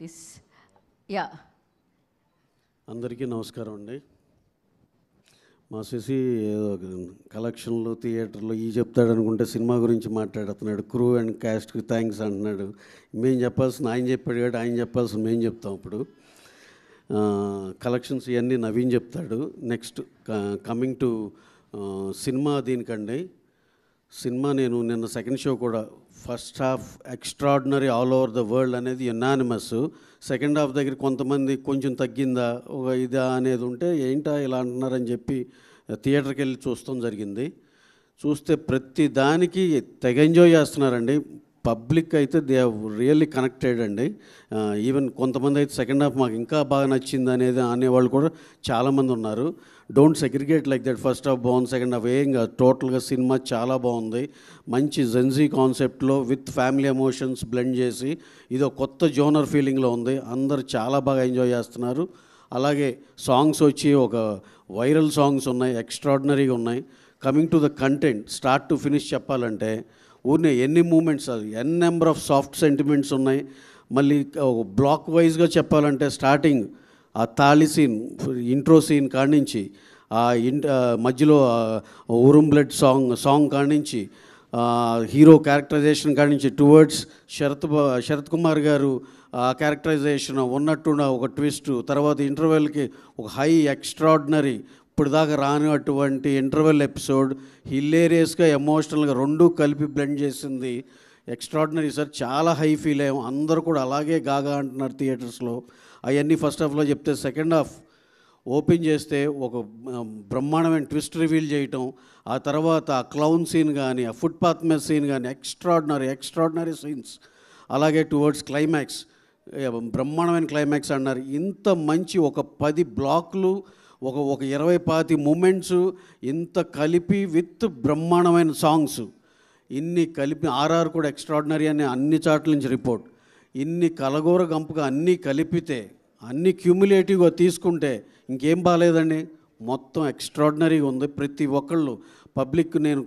this. Yeah. అందరికీ నమస్కారం అండి. మా శశి కలెక్షన్లు థియేటర్లో ఈ చెప్తాడు అనుకుంటే సినిమా గురించి మాట్లాడుతున్నాడు. క్రూ అండ్ క్యాస్ట్కి థ్యాంక్స్ అంటున్నాడు. మేము చెప్పాల్సిన ఆయన చెప్పాడు కాబట్టి ఆయన చెప్పాల్సిన మేము చెప్తాం. ఇప్పుడు కలెక్షన్స్ ఇవన్నీ నవీన్ చెప్తాడు. నెక్స్ట్ కమింగ్ టు సినిమా దీనికండి. సినిమా నేను నిన్న సెకండ్ షో కూడా first half extraordinary all over the world అనేది యునానిమస్. సెకండ్ హాఫ్ దగ్గర కొంతమంది కొంచెం తగ్గిందా ఒక ఇదా అనేది ఉంటే ఏంటా ఇలా అంటున్నారని చెప్పి థియేటర్కి వెళ్ళి చూస్తాం జరిగింది. చూస్తే ప్రతి దానికి తెగ ఎంజాయ్ చేస్తున్నారండి. పబ్లిక్ అయితే దే హ్యావ్ రియల్లీ కనెక్టెడ్ అండి. ఈవెన్ కొంతమంది అయితే సెకండ్ హాఫ్ మాకు ఇంకా బాగా నచ్చింది అనేది అనేవాళ్ళు కూడా చాలామంది ఉన్నారు. Don't segregate like that. First half బాగుంది, సెకండ్ హాఫ్ ఏం కాదు. టోటల్గా సినిమా చాలా బాగుంది. మంచి జెన్జీ కాన్సెప్ట్లో విత్ ఫ్యామిలీ ఎమోషన్స్ బ్లెండ్ చేసి ఇది ఒక కొత్త జోనర్ ఫీలింగ్లో ఉంది. అందరు చాలా బాగా ఎంజాయ్ చేస్తున్నారు. అలాగే సాంగ్స్ వచ్చి ఒక వైరల్ సాంగ్స్ ఉన్నాయి, ఎక్స్ట్రాడినరీగా ఉన్నాయి. Coming to the content start to finish చెప్పాలంటే ఊరినే ఎన్ని మూమెంట్స్ అది ఎన్ నెంబర్ ఆఫ్ సాఫ్ట్ సెంటిమెంట్స్ ఉన్నాయి. మళ్ళీ బ్లాక్ వైజ్గా చెప్పాలంటే స్టార్టింగ్ ఆ తాళి సీన్, ఇంట్రో సీన్ కాడ్నుంచి మధ్యలో ఊరుం బ్లడ్ సాంగ్ కాడ్నుంచి హీరో క్యారెక్టరైజేషన్ కాడ్నుంచి టువర్డ్స్ శరత్ కుమార్ గారు ఆ క్యారెక్టరైజేషన్ ఉన్నట్టున్న ఒక ట్విస్ట్, తర్వాత ఇంటర్వెల్కి ఒక హై ఎక్స్ట్రాడినరీ ఇప్పుడు దాకా రానిటువంటి ఇంటర్వెల్ ఎపిసోడ్ హిలేరియస్గా ఎమోషనల్గా రెండూ కలిపి బ్లెండ్ చేసింది. Extraordinary sir. చాలా హై ఫీల్ అయ్యాం. అందరూ కూడా అలాగే గాగా అంటున్నారు థియేటర్స్లో. అవన్నీ ఫస్ట్ హాఫ్లో చెప్తే సెకండ్ హాఫ్ ఓపెన్ చేస్తే ఒక బ్రహ్మాండమైన ట్విస్ట్ రివీల్ చేయటం, ఆ తర్వాత ఆ క్లౌన్ సీన్ కానీ ఆ ఫుట్పాత్ మీద సీన్ కానీ ఎక్స్ట్రాడినరీ సీన్స్. అలాగే టువర్డ్స్ క్లైమాక్స్ బ్రహ్మాండమైన క్లైమాక్స్ అన్నారు. ఇంత మంచి ఒక 10 బ్లాక్లు ఒక 20-25 మూమెంట్స్ ఇంత కలిపి విత్ బ్రహ్మాండమైన సాంగ్స్ ఇన్ని కలిపి ఆర్ఆర్ కూడా ఎక్స్ట్రాడినరీ అని అన్ని చాట్ల నుంచి రిపోర్ట్. ఇన్ని కలగూర గంపగా అన్నీ కలిపితే అన్ని క్యూములేటివ్గా తీసుకుంటే ఇంకేం బాగాలేదండి. మొత్తం ఎక్స్ట్రాడినరీగా ఉంది. ప్రతి ఒక్కళ్ళు పబ్లిక్ నేను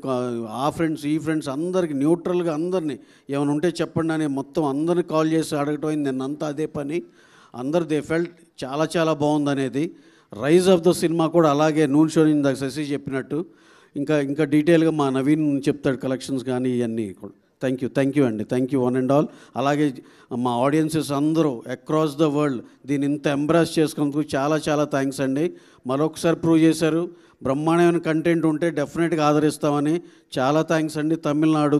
ఆ ఫ్రెండ్స్ ఈ ఫ్రెండ్స్ అందరికి న్యూట్రల్గా అందరినీ ఏమైనా ఉంటే చెప్పండి అని మొత్తం అందరిని కాల్ చేసి అడగటం అయింది. నిన్నంతా అదే పని. అందరు దే ఫెల్ట్ చాలా చాలా బాగుంది అనేది. రైజ్ ఆఫ్ ద సినిమా కూడా అలాగే నూన్ షో ఇందాక శశి చెప్పినట్టు ఇంకా డీటెయిల్గా మా నవీన్ చెప్తాడు కలెక్షన్స్ కానీ ఇవన్నీ కూడా. థ్యాంక్ యూ అండి. Thank you one and all. అలాగే మా ఆడియన్సెస్ అందరూ అక్రాస్ ద వరల్డ్ దీన్ని ఇంత ఎంబ్రాస్ చేసుకున్నందుకు చాలా చాలా థ్యాంక్స్ అండి. మరొకసారి ప్రూవ్ చేశారు. బ్రహ్మాండమైన కంటెంట్ ఉంటే డెఫినెట్గా ఆదరిస్తామని. చాలా థ్యాంక్స్ అండి. తమిళనాడు,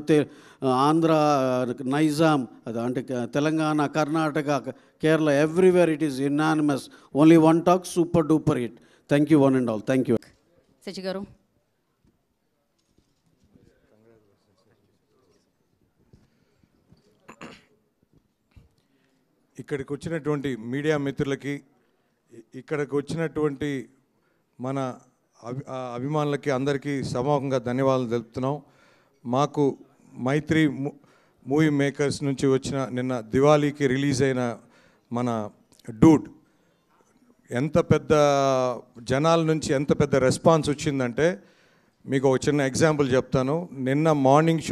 ఆంధ్ర, నైజాం, అంటే Telangana, Karnataka, Kerala, everywhere it is unanimous. Only one talk, super duper hit. Thank you one and all. Thank you. Shashi garu. ఇక్కడికి వచ్చినటువంటి మీడియా మిత్రులకి, ఇక్కడికి వచ్చినటువంటి మన అభిమానులకి అందరికీ సమూహంగా ధన్యవాదాలు తెలుపుతున్నాం. మాకు మైత్రి మూవీ మేకర్స్ నుంచి వచ్చిన నిన్న దివాళీకి రిలీజ్ అయిన మన డూడ్ ఎంత పెద్ద జనాల నుంచి ఎంత పెద్ద రెస్పాన్స్ వచ్చిందంటే మీకు ఒక చిన్న ఎగ్జాంపుల్ చెప్తాను. నిన్న మార్నింగ్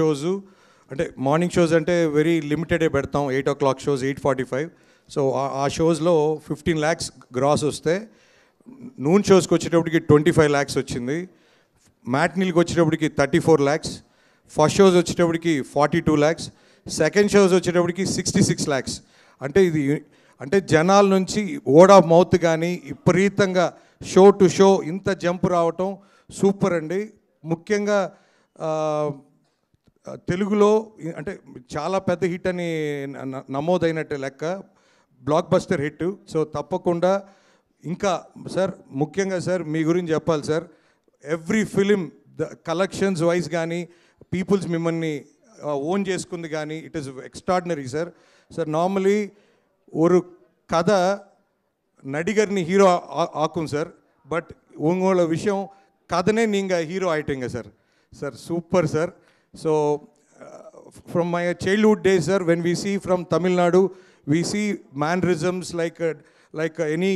షోస్ అంటే వెరీ లిమిటెడే పెడతాం. 8 o'clock షోస్, 8:45. సో ఆ షోస్లో 15 lakhs గ్రాస్ వస్తే నూన్ షోస్కి వచ్చేటప్పటికి 25 lakhs వచ్చింది. మ్యాట్నీల్కి వచ్చేటప్పటికి 34 lakhs. ఫస్ట్ షోస్ వచ్చేటప్పటికి 42 lakhs. సెకండ్ షోస్ వచ్చేటప్పటికి 66 lakhs. అంటే జనాల నుంచి వర్డ్ ఆఫ్ మౌత్ కానీ విపరీతంగా షో టు షో ఇంత జంప్ రావటం సూపర్ అండి. ముఖ్యంగా తెలుగులో అంటే చాలా పెద్ద హిట్ అని నమోదైనట్టు లెక్క, బ్లాక్ బస్టర్ హిట్. సో తప్పకుండా ఇంకా సార్, ముఖ్యంగా సార్ మీ గురించి చెప్పాలి sir. Every film the collections wise కానీ పీపుల్స్ మిమ్మల్ని ఓన్ చేసుకుంది కానీ it is extraordinary sir. Sir normally ஒரு கதை நடிகர்னி ஹீரோ ஆக்கும் சார். பட் உங்களோட விஷயம் கதனே நீங்கள் ஹீரோ ஆகிட்டீங்க sir. Sir super sir. So from my childhood days sir, when we see from Tamil Nadu, we see mannerisms like any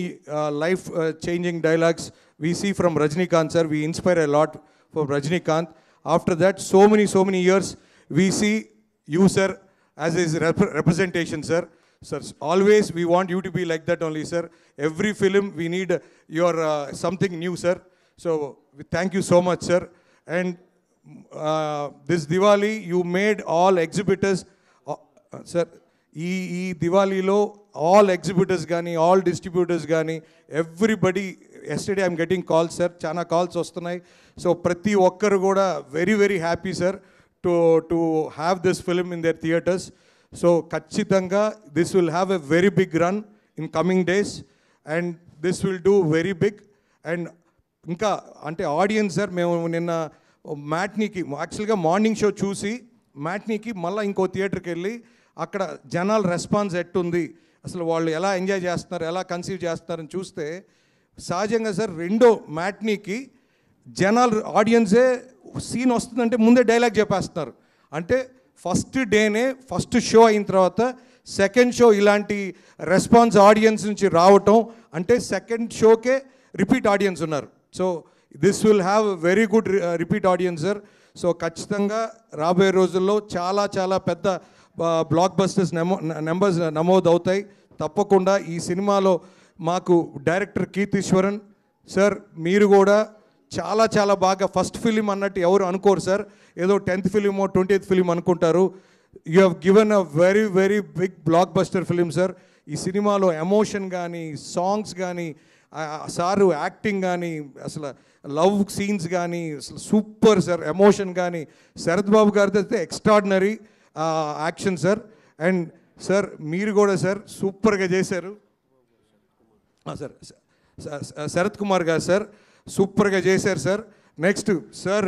life changing dialogues we see from Rajinikanth sir. We inspire a lot from Rajinikanth. After that so many years we see you sir as his representation sir. Sir, always we want you to be like that only, sir. Every film we need your something new, sir. So we thank you so much, sir. And this Diwali you made all exhibitors, sir. ఈ దివాళీలో all exhibitors కానీ all distributors కానీ everybody, yesterday I'm getting calls, sir. చాలా calls వస్తున్నాయి. So ప్రతి ఒక్కరు కూడా very happy, sir, to have this film in their theaters. So ఖచ్చితంగా this will have a very big run in coming days and this will do very big. And ఇంకా అంటే audience, sir, మేము నిన్న మ్యాట్నీకి యాక్చువల్గా morning show చూసి మ్యాట్నీకి మళ్ళీ ఇంకో థియేటర్కి వెళ్ళి అక్కడ జనాల రెస్పాన్స్ ఎట్టుంది, అసలు వాళ్ళు ఎలా ఎంజాయ్ చేస్తున్నారు, ఎలా కన్సీవ్ చేస్తున్నారని చూస్తే సహజంగా, సార్, రెండో మ్యాట్నీకి జనాలు ఆడియన్సే సీన్ వస్తుందంటే ముందే డైలాగ్ చెప్పేస్తున్నారు. అంటే ఫస్ట్ డేనే ఫస్ట్ షో అయిన తర్వాత సెకండ్ షో ఇలాంటి రెస్పాన్స్ ఆడియన్స్ నుంచి రావటం అంటే సెకండ్ షోకే రిపీట్ ఆడియన్స్ ఉన్నారు. So this will have very good repeat audience, sir. So ఖచ్చితంగా రాబోయే రోజుల్లో చాలా పెద్ద బ్లాక్ బస్టర్స్ నెంబర్స్ నమోదు అవుతాయి. తప్పకుండా ఈ సినిమాలో మాకు డైరెక్టర్ కీర్తీశ్వరన్ సార్, మీరు కూడా చాలా బాగా ఫస్ట్ ఫిలిం అన్నట్టు ఎవరు అనుకోరు, సార్. ఏదో 10th ఫిలిమో 20th ఫిలిం అనుకుంటారు. You have given a very big blockbuster film, sir. ఈ సినిమాలో ఎమోషన్ కానీ సాంగ్స్ కానీ సారు యాక్టింగ్ కానీ అసలు లవ్ సీన్స్ కానీ అసలు సూపర్, సార్. ఎమోషన్ కానీ శరత్ బాబు గారితో అయితే extraordinary action, sir. And sir మీరు కూడా, సార్, సూపర్గా చేశారు. సార్ శరత్ కుమార్ గారు, సార్, సూపర్గా చేశారు, సార్. నెక్స్ట్ సార్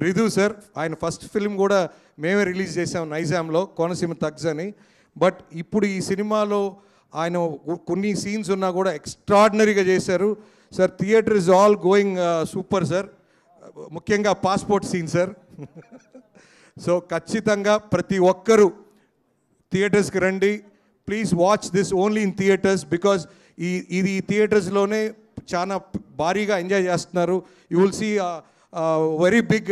రిధు, సార్, ఆయన ఫస్ట్ ఫిల్మ్ కూడా మేమే రిలీజ్ చేసాం నైజాంలో, కోనసీమ తగ్స్ అని. బట్ ఇప్పుడు ఈ సినిమాలో ఆయన కొన్ని సీన్స్ ఉన్నా కూడా ఎక్స్ట్రాడినరీగా చేశారు, sir. Theatre is all going super, sir. ముఖ్యంగా పాస్పోర్ట్ సీన్, సార్. సో ఖచ్చితంగా ప్రతి ఒక్కరూ థియేటర్స్కి రండి. Please watch this only in theatres because ఇది థియేటర్స్లోనే చాలా భారీగా ఎంజాయ్ చేస్తున్నారు. You will see very big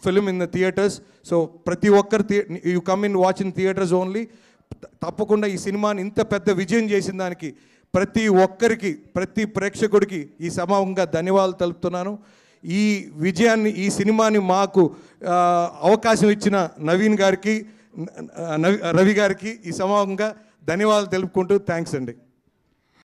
film in the theatres. So ప్రతి ఒక్కరు you come in watch in theatres only. తప్పకుండా ఈ సినిమాని ఇంత పెద్ద విజయం చేసిన దానికి ప్రతి ఒక్కరికి, ప్రతి ప్రేక్షకుడికి ఈ సమావేశంగా ధన్యవాదాలు తెలుపుతున్నాను. ఈ విజయాన్ని, ఈ సినిమాని మాకు అవకాశం ఇచ్చిన నవీన్ గారికి, రవి గారికి ఈ సమావేశంగా ధన్యవాదాలు తెలుపుకుంటూ థ్యాంక్స్ అండి.